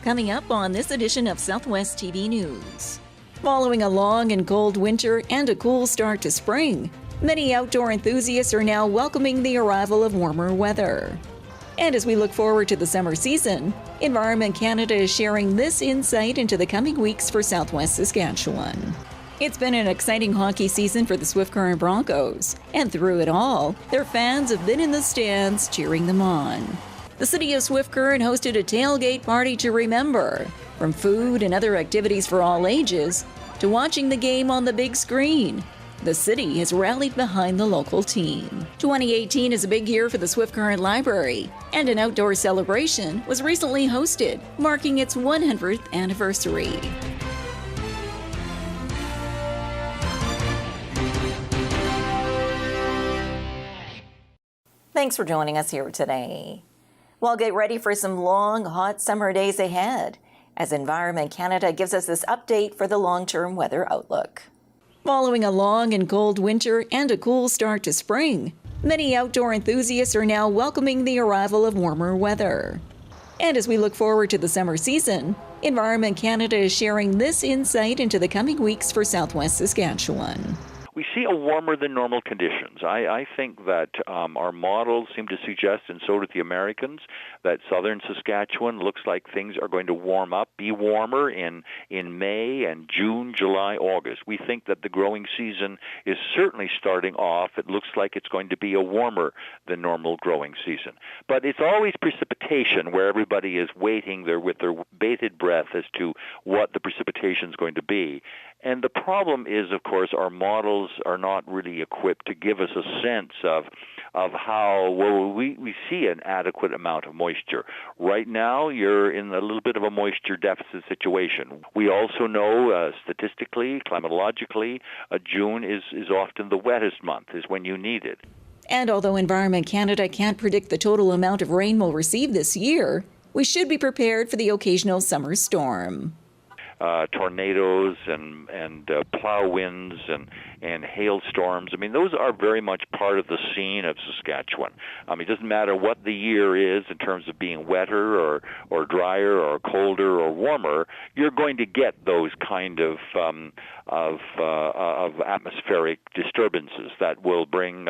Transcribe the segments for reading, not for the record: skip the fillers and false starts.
Coming up on this edition of Southwest TV News. Following a long and cold winter and a cool start to spring, many outdoor enthusiasts are now welcoming the arrival of warmer weather. And as we look forward to the summer season, Environment Canada is sharing this insight into the coming weeks for Southwest Saskatchewan. It's been an exciting hockey season for the Swift Current Broncos, and through it all, their fans have been in the stands cheering them on. The city of Swift Current hosted a tailgate party to remember, from food and other activities for all ages to watching the game on the big screen. The city has rallied behind the local team. 2018 is a big year for the Swift Current Library, and an outdoor celebration was recently hosted, marking its 100th anniversary. Thanks for joining us here today. Well, get ready for some long, hot summer days ahead, as Environment Canada gives us this update for the long-term weather outlook. Following a long and cold winter and a cool start to spring, many outdoor enthusiasts are now welcoming the arrival of warmer weather. And as we look forward to the summer season, Environment Canada is sharing this insight into the coming weeks for Southwest Saskatchewan. We see a warmer than normal conditions. I think that our models seem to suggest, and so do the Americans, that southern Saskatchewan looks like things are going to warm up, be warmer in May and June, July, August. We think that the growing season is certainly starting off. It looks like it's going to be a warmer than normal growing season. But it's always precipitation where everybody is waiting there with their bated breath as to what the precipitation is going to be. And the problem is, of course, our models are not really equipped to give us a sense of how we see an adequate amount of moisture. Right now, you're in a little bit of a moisture deficit situation. We also know statistically, climatologically, June is often the wettest month, is when you need it. And although Environment Canada can't predict the total amount of rain we'll receive this year, we should be prepared for the occasional summer storm. Tornadoes and plow winds and hailstorms. I mean, those are very much part of the scene of Saskatchewan. It doesn't matter what the year is in terms of being wetter or drier or colder or warmer. You're going to get those kind of atmospheric disturbances that will bring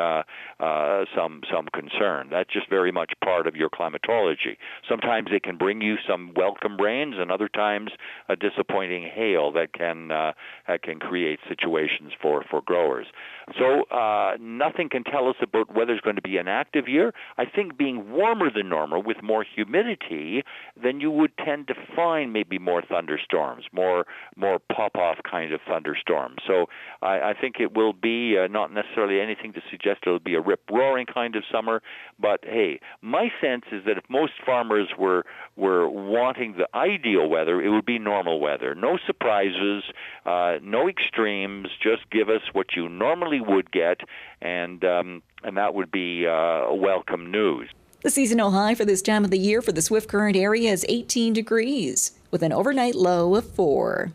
some concern. That's just very much part of your climatology. Sometimes it can bring you some welcome rains, and other times a disappointing hail that can create situations for growers. So nothing can tell us about whether it's going to be an active year. I think being warmer than normal with more humidity, then you would tend to find maybe more thunderstorms, more pop-off kind of thunderstorms. So I think it will be not necessarily anything to suggest it'll be a rip-roaring kind of summer, but hey, my sense is that if most farmers were wanting the ideal weather, it would be normal weather. No surprises, no extremes, just give us what you normally would get, and that would be welcome news. The seasonal high for this time of the year for the Swift Current area is 18 degrees, with an overnight low of 4.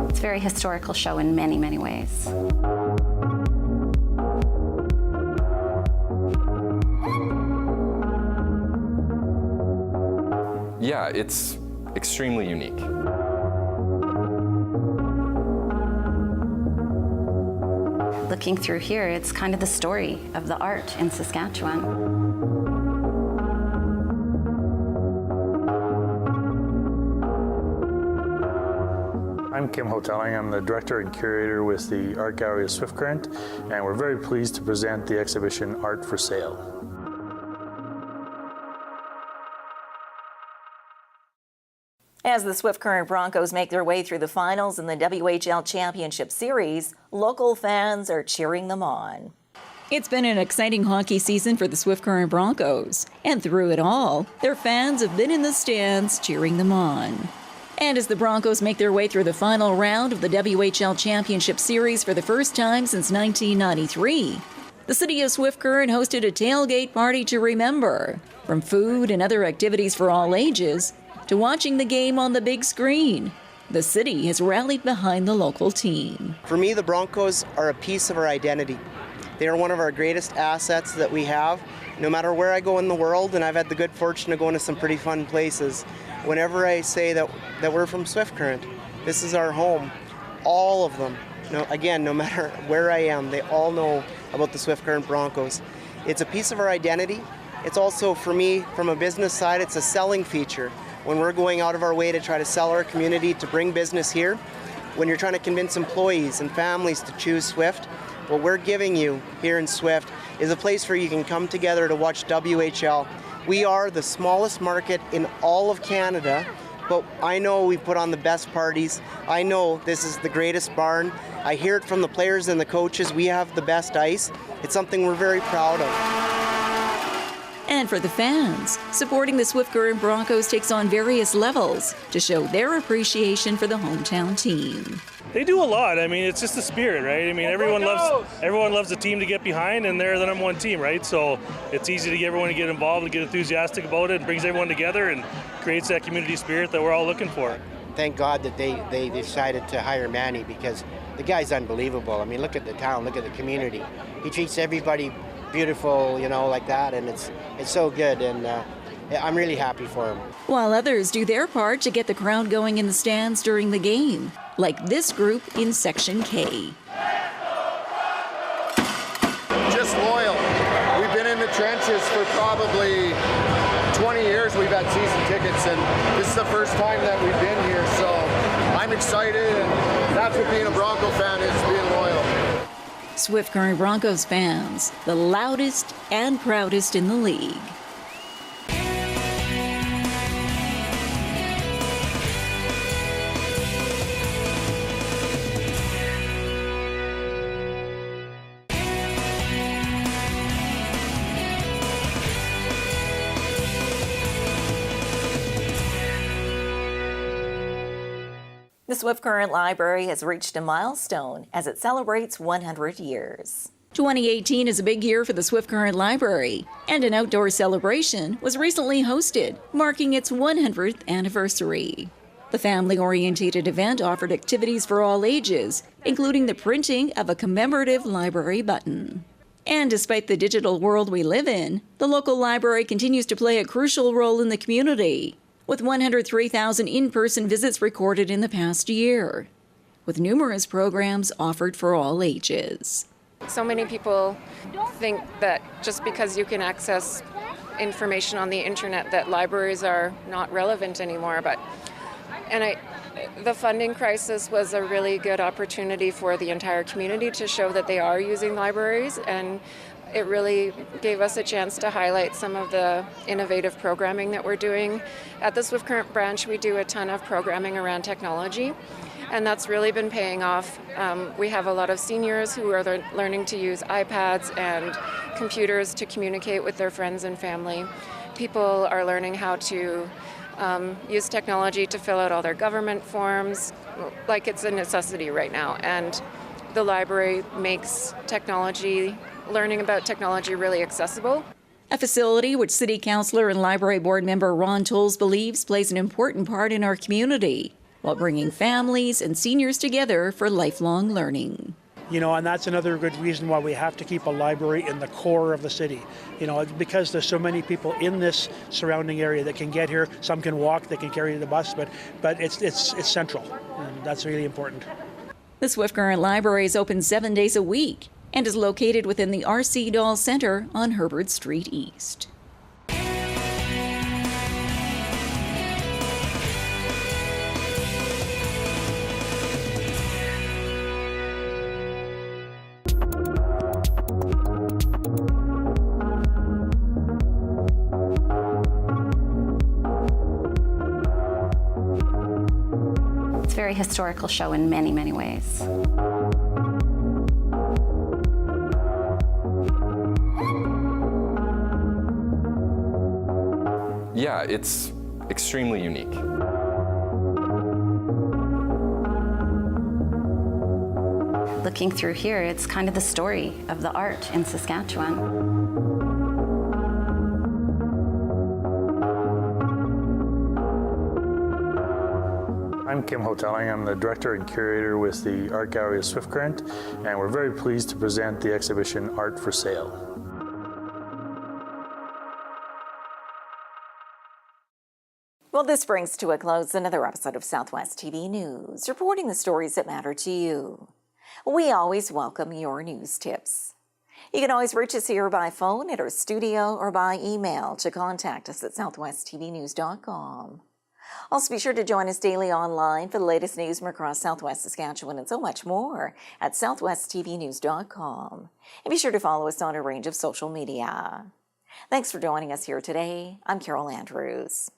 It's a very historical show in many, many ways. Yeah, it's extremely unique. Looking through here, it's kind of the story of the art in Saskatchewan. I'm Kim Hoteling. I'm the director and curator with the Art Gallery of Swift Current, and we're very pleased to present the exhibition Art for Sale. As the Swift Current Broncos make their way through the finals in the WHL Championship Series, local fans are cheering them on. It's been an exciting hockey season for the Swift Current Broncos, and through it all, their fans have been in the stands cheering them on. And as the Broncos make their way through the final round of the WHL Championship Series for the first time since 1993, the city of Swift Current hosted a tailgate party to remember. From food and other activities for all ages to watching the game on the big screen, the city has rallied behind the local team. For me, the Broncos are a piece of our identity. They are one of our greatest assets that we have. No matter where I go in the world, and I've had the good fortune of going to some pretty fun places, whenever I say that we're from Swift Current, this is our home. All of them, no matter where I am, they all know about the Swift Current Broncos. It's a piece of our identity. It's also, for me, from a business side, it's a selling feature. When we're going out of our way to try to sell our community, to bring business here, when you're trying to convince employees and families to choose Swift, what we're giving you here in Swift is a place where you can come together to watch WHL. We are the smallest market in all of Canada, but I know we put on the best parties. I know this is the greatest barn. I hear it from the players and the coaches. We have the best ice. It's something we're very proud of. And for the fans, supporting the Swift Current Broncos takes on various levels to show their appreciation for the hometown team. They do a lot. I mean, it's just the spirit, right? I mean, everyone loves a team to get behind, and they're the number one team, right? So it's easy to get everyone to get involved and get enthusiastic about it. It brings everyone together and creates that community spirit that we're all looking for. Thank God that they decided to hire Manny, because the guy's unbelievable. I mean, look at the town, look at the community. He treats everybody beautiful, like that, and it's so good, and I'm really happy for him. While others do their part to get the crowd going in the stands during the game, like this group in Section K. Just loyal. We've been in the trenches for probably 20 years. We've had season tickets, and this is the first time that we've been here, so I'm excited, and that's what being a Bronco fan is, being loyal. Swift Current Broncos fans, the loudest and proudest in the league. The Swift Current Library has reached a milestone as it celebrates 100 years. 2018 is a big year for the Swift Current Library, and an outdoor celebration was recently hosted, marking its 100th anniversary. The family-oriented event offered activities for all ages, including the printing of a commemorative library button. And despite the digital world we live in, the local library continues to play a crucial role in the community, with 103,000 in-person visits recorded in the past year, with numerous programs offered for all ages. So many people think that just because you can access information on the internet that libraries are not relevant anymore, the funding crisis was a really good opportunity for the entire community to show that they are using libraries, and it really gave us a chance to highlight some of the innovative programming that we're doing. At the Swift Current branch, we do a ton of programming around technology, and that's really been paying off. We have a lot of seniors who are learning to use iPads and computers to communicate with their friends and family. People are learning how to use technology to fill out all their government forms, like it's a necessity right now. And the library makes learning about technology really accessible. A facility which City Councillor and Library Board member Ron Tolles believes plays an important part in our community, while bringing families and seniors together for lifelong learning. And that's another good reason why we have to keep a library in the core of the city. Because there's so many people in this surrounding area that can get here. Some can walk, they can carry the bus, but it's central, and that's really important. The Swift Current Library is open 7 days a week and is located within the R.C. Dahl Center on Herbert Street East. very historical show in many, many ways. Yeah, it's extremely unique. Looking through here, it's kind of the story of the art in Saskatchewan. I'm Kim Hotelling. I'm the director and curator with the Art Gallery of Swift Current, and we're very pleased to present the exhibition Art for Sale. Well, this brings to a close another episode of Southwest TV News, reporting the stories that matter to you. We always welcome your news tips. You can always reach us here by phone at our studio or by email to contact us at southwesttvnews.com. Also, be sure to join us daily online for the latest news from across Southwest Saskatchewan and so much more at southwesttvnews.com. And be sure to follow us on a range of social media. Thanks for joining us here today. I'm Carol Andrews.